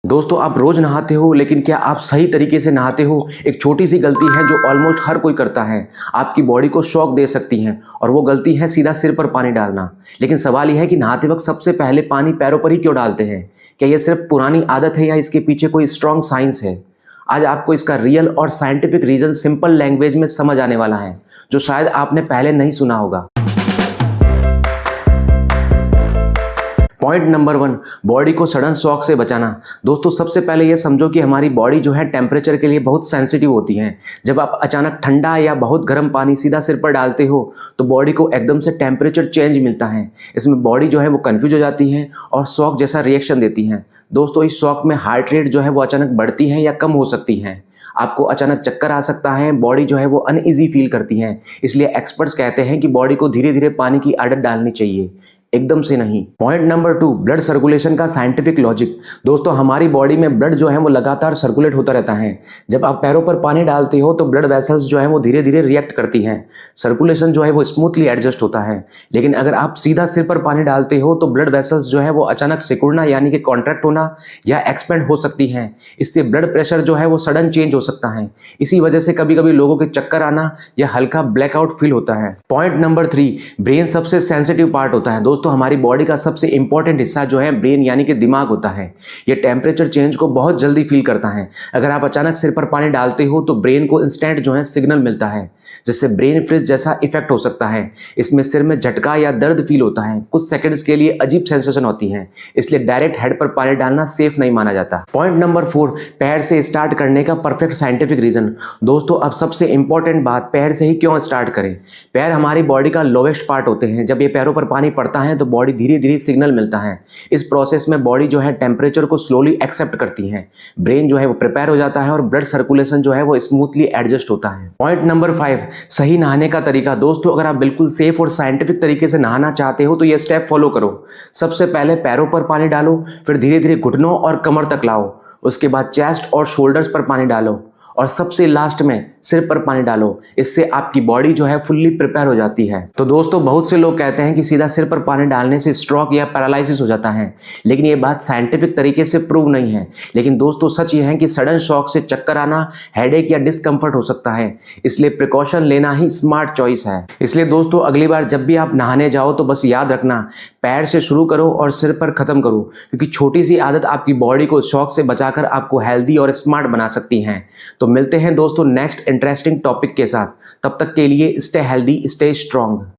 दोस्तों आप रोज नहाते हो, लेकिन क्या आप सही तरीके से नहाते हो? एक छोटी सी गलती है जो ऑलमोस्ट हर कोई करता है, आपकी बॉडी को शॉक दे सकती है। और वो गलती है सीधा सिर पर पानी डालना। लेकिन सवाल यह है कि नहाते वक्त सबसे पहले पानी पैरों पर ही क्यों डालते हैं? क्या यह सिर्फ पुरानी आदत है या इसके पीछे कोई स्ट्रॉन्ग साइंस है? आज आपको इसका रियल और साइंटिफिक रीजन सिंपल लैंग्वेज में समझ आने वाला है, जो शायद आपने पहले नहीं सुना होगा। पॉइंट नंबर 1, बॉडी को सडन शॉक से बचाना। दोस्तों सबसे पहले ये समझो कि हमारी बॉडी जो है टेम्परेचर के लिए बहुत सेंसिटिव होती है। जब आप अचानक ठंडा या बहुत गर्म पानी सीधा सिर पर डालते हो तो बॉडी को एकदम से टेम्परेचर चेंज मिलता है। इसमें बॉडी जो है वो कंफ्यूज हो जाती है और शॉक जैसा रिएक्शन देती है। दोस्तों इस शॉक में हार्ट रेट जो है वो अचानक बढ़ती है या कम हो सकती है। आपको अचानक चक्कर आ सकता है, बॉडी जो है वो अनईजी फील करती है। इसलिए एक्सपर्ट्स कहते हैं कि बॉडी को धीरे धीरे पानी की आदत डालनी चाहिए, एकदम से नहीं। पॉइंट नंबर 2, ब्लड सर्कुलेशन का साइंटिफिक लॉजिक। दोस्तों हमारी बॉडी में ब्लड जो है वो लगातार सर्कुलेट होता रहता है। जब आप पैरों पर पानी डालते हो तो ब्लड वेसल्स जो है वो धीरे धीरे रिएक्ट करती हैं। सर्कुलेशन जो है वो स्मूथली एडजस्ट होता है। लेकिन अगर आप सीधा सिर पर पानी डालते हो तो ब्लड वेसल्स जो है वो अचानक सिकुड़ना यानी कि कॉन्ट्रैक्ट होना या एक्सपेंड हो सकती हैं। इससे ब्लड प्रेशर जो है वो सडन चेंज हो सकता है। इसी वजह से कभी कभी लोगों के चक्कर आना या हल्का ब्लैकआउट फील होता है। पॉइंट नंबर 3, ब्रेन सबसे सेंसिटिव पार्ट होता है। दोस्तों हमारी बॉडी का सबसे इंपॉर्टेंट हिस्सा जो है ब्रेन यानी कि दिमाग होता है। ये टेम्परेचर चेंज को बहुत जल्दी फील करता है। अगर आप अचानक सिर पर पानी डालते हो तो ब्रेन को इंस्टेंट जो है सिग्नल मिलता है, जिससे ब्रेन फ्रीज जैसा इफेक्ट हो सकता है। इसमें सिर में झटका या दर्द फील होता है, कुछ सेकंड्स के लिए अजीब सेंसेशन होती है। इसलिए डायरेक्ट हेड पर पानी डालना सेफ नहीं माना जाता। पॉइंट नंबर 4, पैर से स्टार्ट करने का परफेक्ट साइंटिफिक रीजन। दोस्तों अब सबसे इंपॉर्टेंट बात, पैर से ही क्यों स्टार्ट करें? पैर हमारी बॉडी का लोवेस्ट पार्ट होते हैं। जब ये पैरों पर पानी पड़ता है तो बॉडी धीरे धीरे सिग्नल मिलता है। इस प्रोसेस में बॉडी जो है टेम्परेचर को स्लोली एक्सेप्ट करती है। ब्रेन जो है वो प्रिपेयर हो जाता है और ब्लड सर्कुलेशन जो है वो स्मूथली एडजस्ट होता है। पॉइंट नंबर 5, सही नहाने का तरीका। दोस्तों अगर आप बिल्कुल सेफ और साइंटिफिक तरीके से नहाना चाहते हो तो ये स्टेप फॉलो करो। सबसे पहले पैरों पर पानी डालो, फिर धीरे धीरे घुटनों और कमर तक लाओ। उसके बाद चेस्ट और शोल्डर्स पर पानी डालो और सबसे लास्ट में सिर पर पानी डालो। इससे आपकी बॉडी जो है फुल्ली प्रिपेयर हो जाती है। तो दोस्तों बहुत से लोग कहते हैं कि सीधा सिर पर पानी डालने से स्ट्रोक या पैरालिसिस हो जाता है, लेकिन ये बात साइंटिफिक तरीके से प्रूव नहीं है। लेकिन दोस्तों सच ये है कि सडन शॉक से चक्कर आना, हेडेक या डिस्कम्फर्ट हो सकता है। इसलिए प्रिकॉशन लेना ही स्मार्ट चॉइस है। इसलिए दोस्तों अगली बार जब भी आप नहाने जाओ तो बस याद रखना, पैर से शुरू करो और सिर पर खत्म करो, क्योंकि छोटी सी आदत आपकी बॉडी को शॉक से बचाकर आपको हेल्दी और स्मार्ट बना सकती है। तो मिलते हैं दोस्तों नेक्स्ट इंटरेस्टिंग टॉपिक के साथ। तब तक के लिए स्टे हेल्दी, स्टे स्ट्रांग।